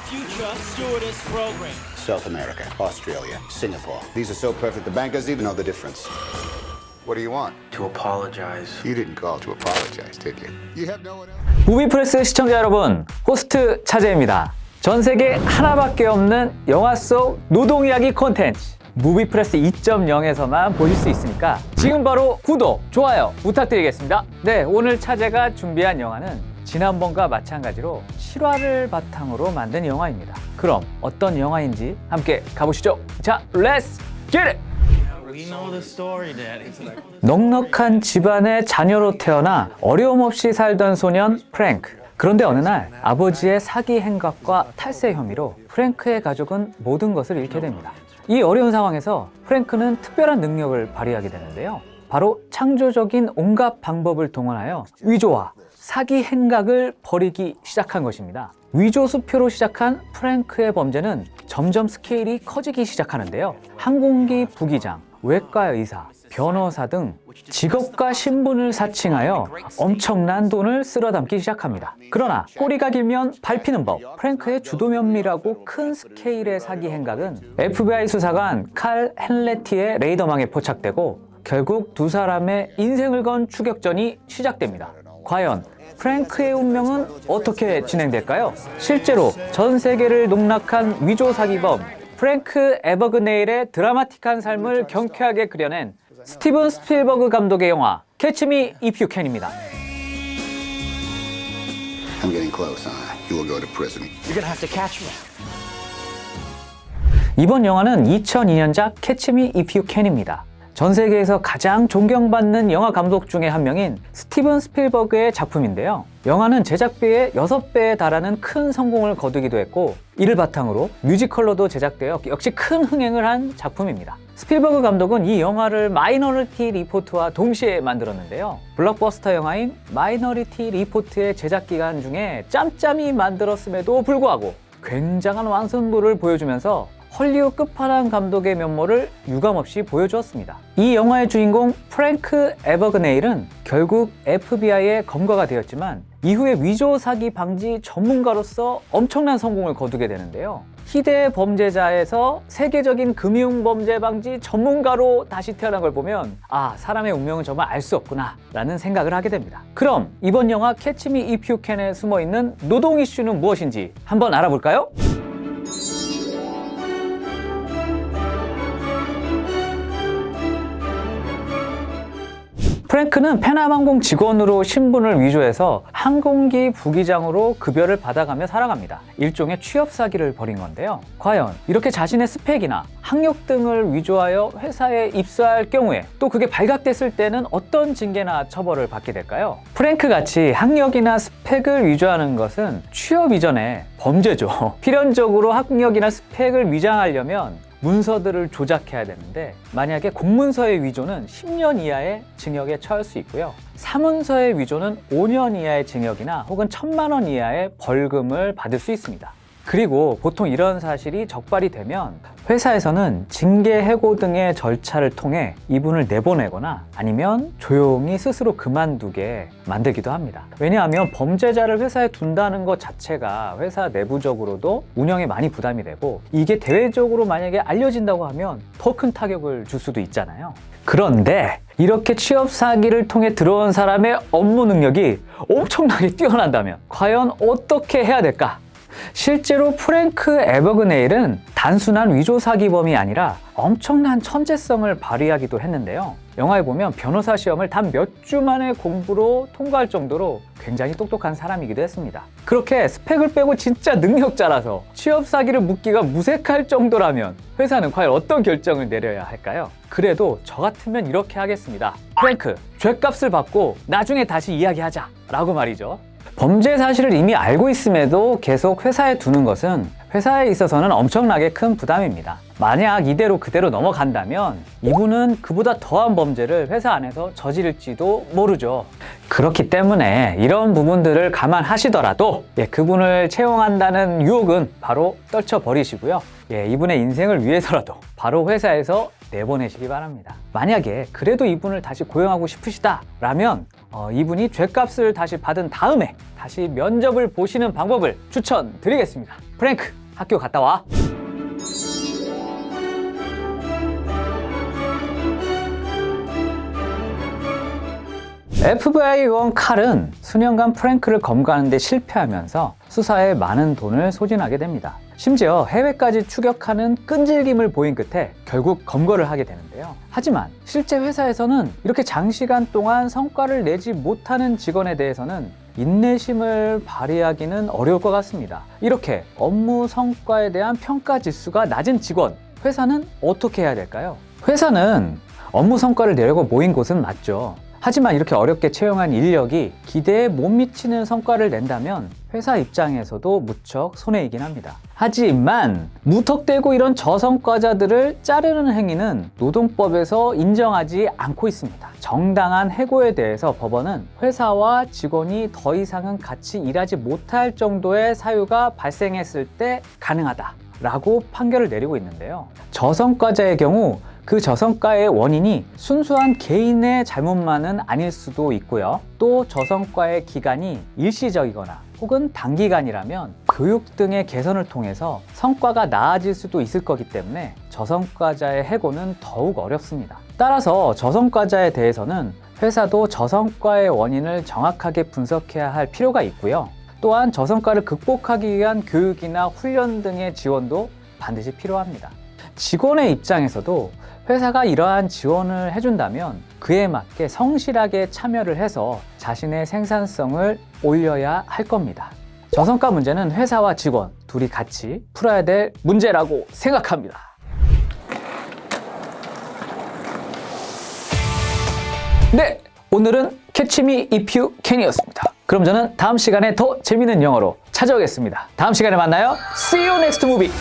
future stewardess program. South America, Australia, Singapore. These are so perfect the bank doesn't even know the difference. What do you want? To apologize. You didn't call to apologize, did you? You have no one else? 무비프레스 시청자 여러분, 호스트 차재입니다. 전 세계 하나밖에 없는 영화 속 노동 이야기 콘텐츠 무비프레스 2.0에서만 보실 수 있으니까 지금 바로 구독, 좋아요 부탁드리겠습니다. 네, 오늘 차재가 준비한 영화는 지난번과 마찬가지로 실화를 바탕으로 만든 영화입니다. 그럼 어떤 영화인지 함께 가보시죠. 자, 렛츠 겟 잇! We know the story, Daddy. 넉넉한 집안의 자녀로 태어나 어려움 없이 살던 소년 프랭크. 그런데 어느 날 아버지의 사기 행각과 탈세 혐의로 프랭크의 가족은 모든 것을 잃게 됩니다. 이 어려운 상황에서 프랭크는 특별한 능력을 발휘하게 되는데요. 바로 창조적인 온갖 방법을 동원하여 위조와 사기 행각을 벌이기 시작한 것입니다. 위조 수표로 시작한 프랭크의 범죄는 점점 스케일이 커지기 시작하는데요. 항공기 부기장, 외과 의사, 변호사 등 직업과 신분을 사칭하여 엄청난 돈을 쓸어담기 시작합니다. 그러나 꼬리가 길면 밟히는 법, 프랭크의 주도 면밀하고 큰 스케일의 사기 행각은 FBI 수사관 칼 헨레티의 레이더망에 포착되고 결국 두 사람의 인생을 건 추격전이 시작됩니다. 과연 프랭크의 운명은 어떻게 진행될까요? 실제로 전 세계를 농락한 위조 사기범 프랭크 에버그네일의 드라마틱한 삶을 경쾌하게 그려낸 스티븐 스필버그 감독의 영화 캐치 미 이프 유 캔입니다. I'm getting close, You will go to prison. You're gonna have to catch me. 이번 영화는 2002년작 캐치 미 이프 유 캔입니다. 전 세계에서 가장 존경받는 영화 감독 중에 한 명인 스티븐 스필버그의 작품인데요. 영화는 제작비의 6배에 달하는 큰 성공을 거두기도 했고 이를 바탕으로 뮤지컬로도 제작되어 역시 큰 흥행을 한 작품입니다. 스필버그 감독은 이 영화를 마이너리티 리포트와 동시에 만들었는데요. 블록버스터 영화인 마이너리티 리포트의 제작 기간 중에 짬짬이 만들었음에도 불구하고 굉장한 완성도를 보여주면서 헐리우드 끝판왕 감독의 면모를 유감없이 보여주었습니다. 이 영화의 주인공 프랭크 에버그네일은 결국 FBI의 검거가 되었지만 이후에 위조 사기 방지 전문가로서 엄청난 성공을 거두게 되는데요. 희대의 범죄자에서 세계적인 금융 범죄 방지 전문가로 다시 태어난 걸 보면 사람의 운명은 정말 알 수 없구나 라는 생각을 하게 됩니다. 그럼 이번 영화 캐치 미 이프 유 캔에 숨어있는 노동 이슈는 무엇인지 한번 알아볼까요? 프랭크는 페남항공 직원으로 신분을 위조해서 항공기 부기장으로 급여를 받아가며 살아갑니다. 일종의 취업 사기를 벌인 건데요. 과연 이렇게 자신의 스펙이나 학력 등을 위조하여 회사에 입사할 경우에 또 그게 발각됐을 때는 어떤 징계나 처벌을 받게 될까요? 프랭크 같이 학력이나 스펙을 위조하는 것은 취업 이전에 범죄죠. 필연적으로 학력이나 스펙을 위장하려면 문서들을 조작해야 되는데 만약에 공문서의 위조는 10년 이하의 징역에 처할 수 있고요. 사문서의 위조는 5년 이하의 징역이나 혹은 1,000만 원 이하의 벌금을 받을 수 있습니다. 그리고 보통 이런 사실이 적발이 되면 회사에서는 징계 해고 등의 절차를 통해 이분을 내보내거나 아니면 조용히 스스로 그만두게 만들기도 합니다. 왜냐하면 범죄자를 회사에 둔다는 것 자체가 회사 내부적으로도 운영에 많이 부담이 되고 이게 대외적으로 만약에 알려진다고 하면 더 큰 타격을 줄 수도 있잖아요. 그런데 이렇게 취업 사기를 통해 들어온 사람의 업무 능력이 엄청나게 뛰어난다면 과연 어떻게 해야 될까? 실제로 프랭크 에버그네일은 단순한 위조 사기범이 아니라 엄청난 천재성을 발휘하기도 했는데요. 영화에 보면 변호사 시험을 단 몇 주 만에 공부로 통과할 정도로 굉장히 똑똑한 사람이기도 했습니다. 그렇게 스펙을 빼고 진짜 능력자라서 취업 사기를 묻기가 무색할 정도라면 회사는 과연 어떤 결정을 내려야 할까요? 그래도 저 같으면 이렇게 하겠습니다. 프랭크, 죗값을 받고 나중에 다시 이야기하자 라고 말이죠. 범죄 사실을 이미 알고 있음에도 계속 회사에 두는 것은 회사에 있어서는 엄청나게 큰 부담입니다. 만약 이대로 그대로 넘어간다면 이분은 그보다 더한 범죄를 회사 안에서 저지를지도 모르죠. 그렇기 때문에 이런 부분들을 감안하시더라도 그분을 채용한다는 유혹은 바로 떨쳐버리시고요. 이분의 인생을 위해서라도 바로 회사에서 내보내시기 바랍니다. 만약에 그래도 이분을 다시 고용하고 싶으시다라면 이분이 죗값을 다시 받은 다음에 다시 면접을 보시는 방법을 추천드리겠습니다. 프랭크, 학교 갔다 와. FBI 요원 칼은 수년간 프랭크를 검거하는 데 실패하면서 수사에 많은 돈을 소진하게 됩니다. 심지어 해외까지 추격하는 끈질김을 보인 끝에 결국 검거를 하게 되는데요. 하지만 실제 회사에서는 이렇게 장시간 동안 성과를 내지 못하는 직원에 대해서는 인내심을 발휘하기는 어려울 것 같습니다. 이렇게 업무 성과에 대한 평가 지수가 낮은 직원, 회사는 어떻게 해야 될까요? 회사는 업무 성과를 내려고 모인 곳은 맞죠. 하지만 이렇게 어렵게 채용한 인력이 기대에 못 미치는 성과를 낸다면 회사 입장에서도 무척 손해이긴 합니다. 하지만 무턱대고 이런 저성과자들을 자르는 행위는 노동법에서 인정하지 않고 있습니다. 정당한 해고에 대해서 법원은 회사와 직원이 더 이상은 같이 일하지 못할 정도의 사유가 발생했을 때 가능하다라고 판결을 내리고 있는데요. 저성과자의 경우 그 저성과의 원인이 순수한 개인의 잘못만은 아닐 수도 있고요. 또 저성과의 기간이 일시적이거나 혹은 단기간이라면 교육 등의 개선을 통해서 성과가 나아질 수도 있을 거기 때문에 저성과자의 해고는 더욱 어렵습니다. 따라서 저성과자에 대해서는 회사도 저성과의 원인을 정확하게 분석해야 할 필요가 있고요. 또한 저성과를 극복하기 위한 교육이나 훈련 등의 지원도 반드시 필요합니다. 직원의 입장에서도 회사가 이러한 지원을 해준다면 그에 맞게 성실하게 참여를 해서 자신의 생산성을 올려야 할 겁니다. 저성과 문제는 회사와 직원 둘이 같이 풀어야 될 문제라고 생각합니다. 네, 오늘은 Catch Me If You Can이었습니다. 그럼 저는 다음 시간에 더 재밌는 영어로 찾아오겠습니다. 다음 시간에 만나요. See you next movie!